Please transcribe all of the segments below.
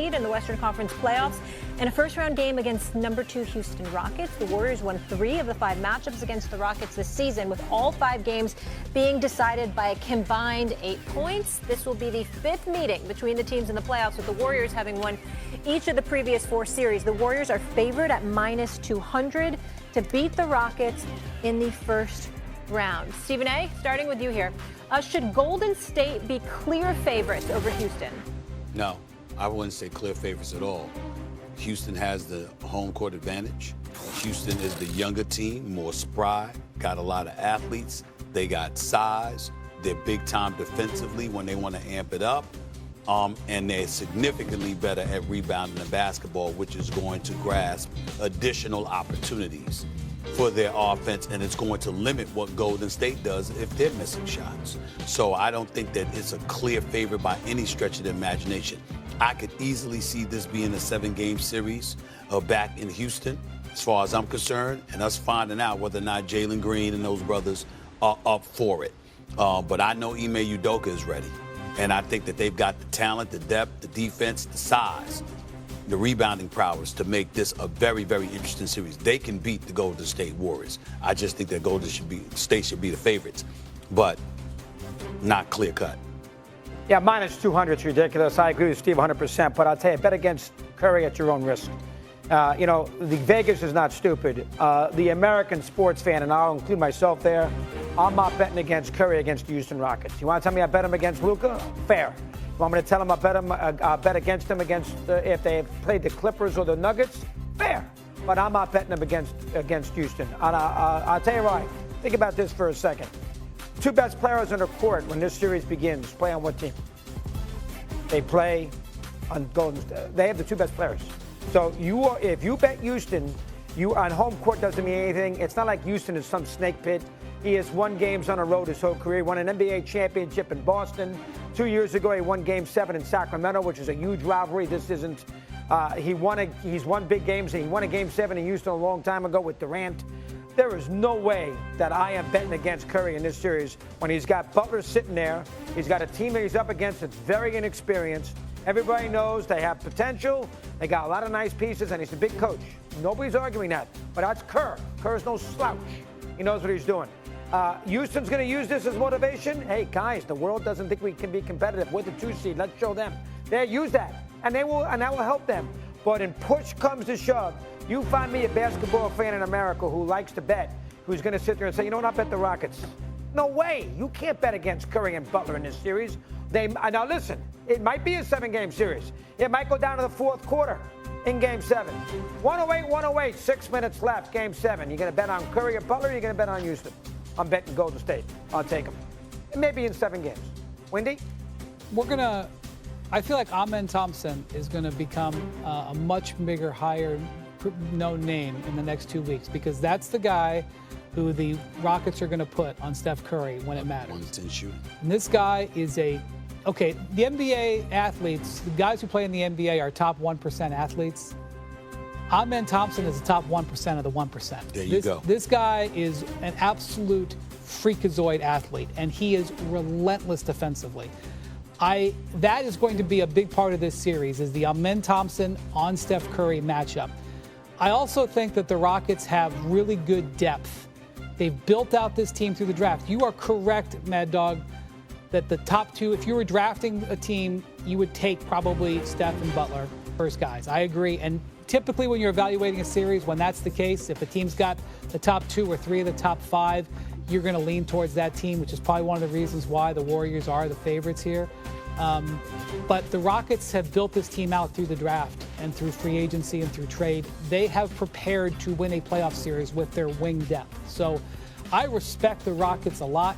in the Western Conference playoffs in a first-round game against number 2 Houston Rockets. The Warriors won 3 of the 5 matchups against the Rockets this season, with all 5 games being decided by a combined 8 points. This will be the 5th meeting between the teams in the playoffs, with the Warriors having won each of the previous 4 series. The Warriors are favored at -200 to beat the Rockets in the first round. Stephen A., starting with you here. Should Golden State be clear favorites over Houston? No, I wouldn't say clear favorites at all. Houston has the home court advantage. Houston is the younger team, more spry, got a lot of athletes. They got size. They're big time defensively when they want to amp it up. And they're significantly better at rebounding the basketball, which is going to grasp additional opportunities for their offense, and it's going to limit what Golden State does if they're missing shots. So I don't think that it's a clear favorite by any stretch of the imagination. I could easily see this being a 7-game series back in Houston, as far as I'm concerned, and us finding out whether or not Jalen Green and those brothers are up for it. But I know Ime Udoka is ready, and I think that they've got the talent, the depth, the defense, the size, the rebounding prowess to make this a very, very interesting series. They can beat the Golden State Warriors. I just think that Golden State should be the favorites, but not clear cut. Yeah, -200 is ridiculous. I agree with Steve 100%, but I'll tell you, bet against Curry at your own risk. The Vegas is not stupid. The American sports fan, and I'll include myself there, I'm not betting against Curry against the Houston Rockets. You want to tell me I bet him against Luka? Fair. You want me to tell him I bet against them if they played the Clippers or the Nuggets? Fair. But I'm not betting them against Houston. And I'll tell you right. Think about this for a second. 2 best players on the court when this series begins play on what team? They play on Golden State. They have the 2 best players. So if you bet Houston, you on home court doesn't mean anything. It's not like Houston is some snake pit. He has won games on the road his whole career. He won an NBA championship in Boston. 2 years ago, he won Game 7 in Sacramento, which is a huge rivalry. This isn't. He's won big games. He won a Game 7 in Houston a long time ago with Durant. There is no way that I am betting against Curry in this series when he's got Butler sitting there. He's got a team that he's up against that's very inexperienced. Everybody knows they have potential. They got a lot of nice pieces, and he's a big coach. Nobody's arguing that. But that's Kerr. Kerr's no slouch. He knows what he's doing. Houston's going to use this as motivation. Hey, guys, the world doesn't think we can be competitive. We're the 2 seed. Let's show them. They use that, and that will help them. But in push comes to shove, you find me a basketball fan in America who likes to bet, who's going to sit there and say, you know what, I'll bet the Rockets. No way. You can't bet against Curry and Butler in this series. Now, listen, it might be a 7-game series. It might go down to the 4th quarter in Game 7. 108, 6 minutes left, Game 7. You're going to bet on Curry or Butler, or you're going to bet on Houston? I'm betting Golden State. I'll take them. Maybe in 7 games. Windy? I feel like Amen Thompson is going to become a much bigger, higher known name in the next 2 weeks, because that's the guy who the Rockets are going to put on Steph Curry when it matters. And this guy is the NBA athletes, the guys who play in the NBA are top 1% athletes. Amen Thompson is the top 1% of the 1%. There you go. This guy is an absolute freakazoid athlete, and he is relentless defensively. That is going to be a big part of this series, is the Amen Thompson on Steph Curry matchup. I also think that the Rockets have really good depth. They've built out this team through the draft. You are correct, Mad Dog, that the top 2, if you were drafting a team, you would take probably Steph and Butler first guys. I agree. And typically when you're evaluating a series, when that's the case, if a team's got the top 2 or 3 of the top 5, you're going to lean towards that team, which is probably one of the reasons why the Warriors are the favorites here. But the Rockets have built this team out through the draft and through free agency and through trade. They have prepared to win a playoff series with their wing depth. So I respect the Rockets a lot.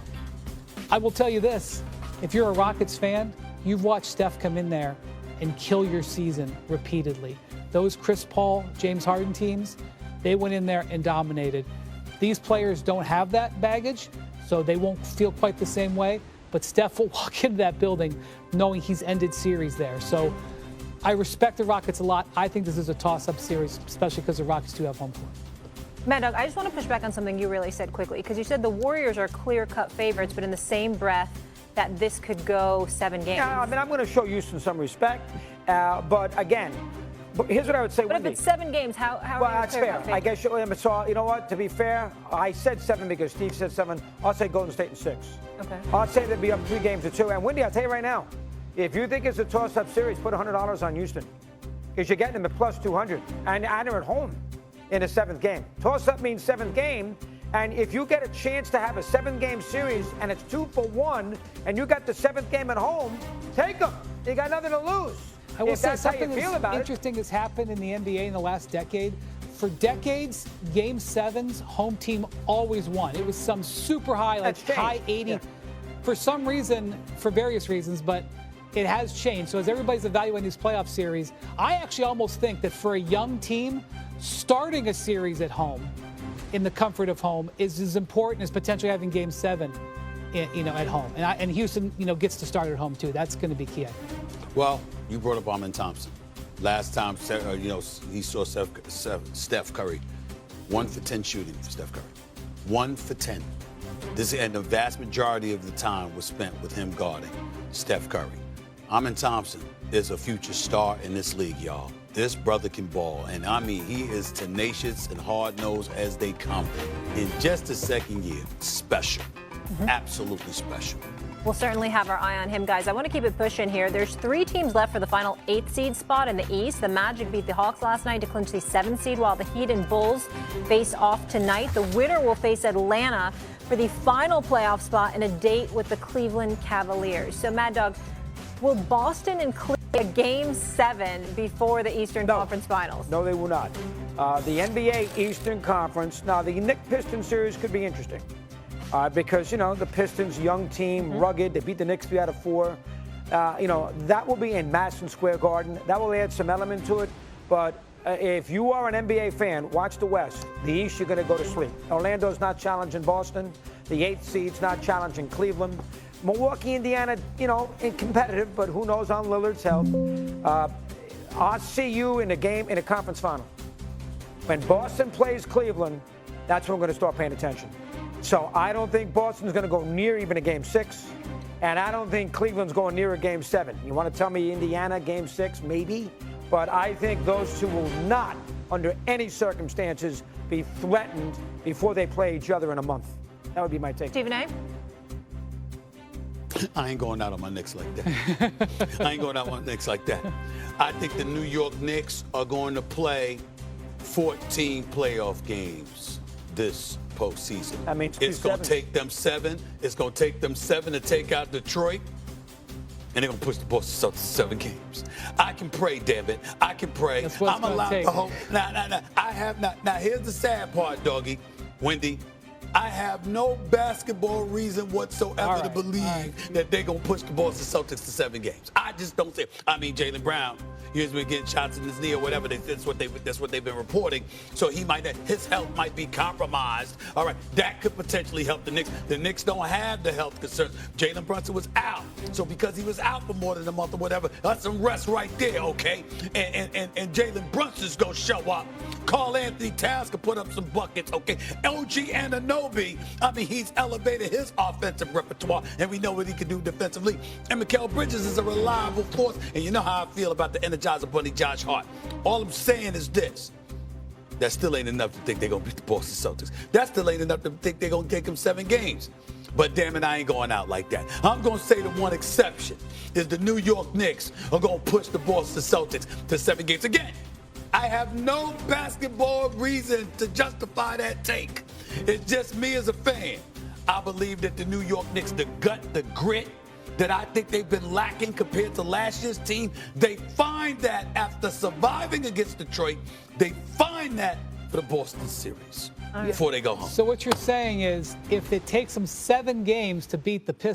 I will tell you this, if you're a Rockets fan, you've watched Steph come in there and kill your season repeatedly. Those Chris Paul, James Harden teams, they went in there and dominated. These players don't have that baggage, so they won't feel quite the same way. But Steph will walk into that building knowing he's ended series there. So I respect the Rockets a lot. I think this is a toss-up series, especially because the Rockets do have home court. Mad Dog, I just want to push back on something you really said quickly, because you said the Warriors are clear-cut favorites, but in the same breath that this could go 7 games. Yeah, I mean, I'm going to show Houston some respect. But again, here's what I would say, But Wendy. if it's 7 games, how Well, are you that's clear fair. about I favorites? guess so. You know what? To be fair, I said 7 because Steve said 7. I'll say Golden State in 6. Okay. I'll say they'd be up 3 games to 2. And Wendy, I'll tell you right now, if you think it's a toss-up series, put $100 on Houston because you're getting them at plus 200, and they're at home in the 7th game. Toss-up means 7th game. And if you get a chance to have a 7-game series and it's 2 for 1, and you got the 7th game at home, take them. You got nothing to lose. I will If say that's how you something feel about it. interesting has happened in the NBA in the last decade. For decades, Game 7s, home team always won. It was some super high, like That's changed. high 80. Yeah. For some reason, for various reasons, but it has changed. So as everybody's evaluating this playoff series, I actually almost think that for a young team, starting a series at home, in the comfort of home, is as important as potentially having Game 7, at home. And Houston, gets to start at home too. That's going to be key, I think. Well, you brought up Armin Thompson. Last time, he saw Steph Curry. 1 for 10 shooting for Steph Curry. 1 for 10. And the vast majority of the time was spent with him guarding Steph Curry. Armin Thompson is a future star in this league, y'all. This brother can ball, and I mean, he is tenacious and hard-nosed as they come. In just a second year, special, absolutely special. We'll certainly have our eye on him, guys. I want to keep it pushing here. There's 3 teams left for the final 8th seed spot in the East. The Magic beat the Hawks last night to clinch the 7th seed, while the Heat and Bulls face off tonight. The winner will face Atlanta for the final playoff spot and a date with the Cleveland Cavaliers. So, Mad Dog, will Boston and Cleveland a Game 7 before the Eastern Conference Finals? No, they will not. The NBA Eastern Conference. Now, the Knicks-Pistons series could be interesting because, the Pistons, young team, rugged. They beat the Knicks 3 out of 4. That will be in Madison Square Garden. That will add some element to it. But if you are an NBA fan, watch the West. The East, you're going to go to sleep. Orlando's not challenging Boston. The 8th seed's not challenging Cleveland. Milwaukee, Indiana, competitive, but who knows on Lillard's health. I'll see you in a conference final. When Boston plays Cleveland, that's when I'm going to start paying attention. So I don't think Boston's going to go near even a Game 6, and I don't think Cleveland's going near a Game 7. You want to tell me Indiana Game 6? Maybe. But I think those two will not, under any circumstances, be threatened before they play each other in a month. That would be my take. Stephen A.? I ain't going out on my Knicks like that. I ain't going out on my Knicks like that. I think the New York Knicks are going to play 14 playoff games this postseason. I mean, it's going to take them 7. It's going to take them 7 to take out Detroit. And they're going to push the Boston Celtics to 7 games. I can pray, damn it. I can pray. That's what it's I'm allowed take. to hope. Now, here's the sad part, Doggy, Wendy. I have no basketball reason whatsoever to believe that they're going to push the Boston Celtics to 7 games. I just don't see it. I mean, Jaylen Brown, he's been getting shots in his knee or whatever. That's what they've been reporting. So his health might be compromised. All right, that could potentially help the Knicks. The Knicks don't have the health concerns. Jalen Brunson was out. So because he was out for more than a month or whatever, that's some rest right there, okay? And Jalen Brunson's going to show up. Karl Anthony Towns can put up some buckets, okay? OG Anunoby, he's elevated his offensive repertoire, and we know what he can do defensively. And Mikal Bridges is a reliable force, and you know how I feel about the Energizer Bunny, Josh Hart. All I'm saying is this. That still ain't enough to think they're going to beat the Boston Celtics. That still ain't enough to think they're going to take them 7 games. But damn it, I ain't going out like that. I'm going to say the one exception is the New York Knicks are going to push the Boston Celtics to 7 games. Again, I have no basketball reason to justify that take. It's just me as a fan. I believe that the New York Knicks, the gut, the grit that I think they've been lacking compared to last year's team, they find that after surviving against Detroit, they find that for the Boston series before they go home. So what you're saying is if it takes them 7 games to beat the Pistons,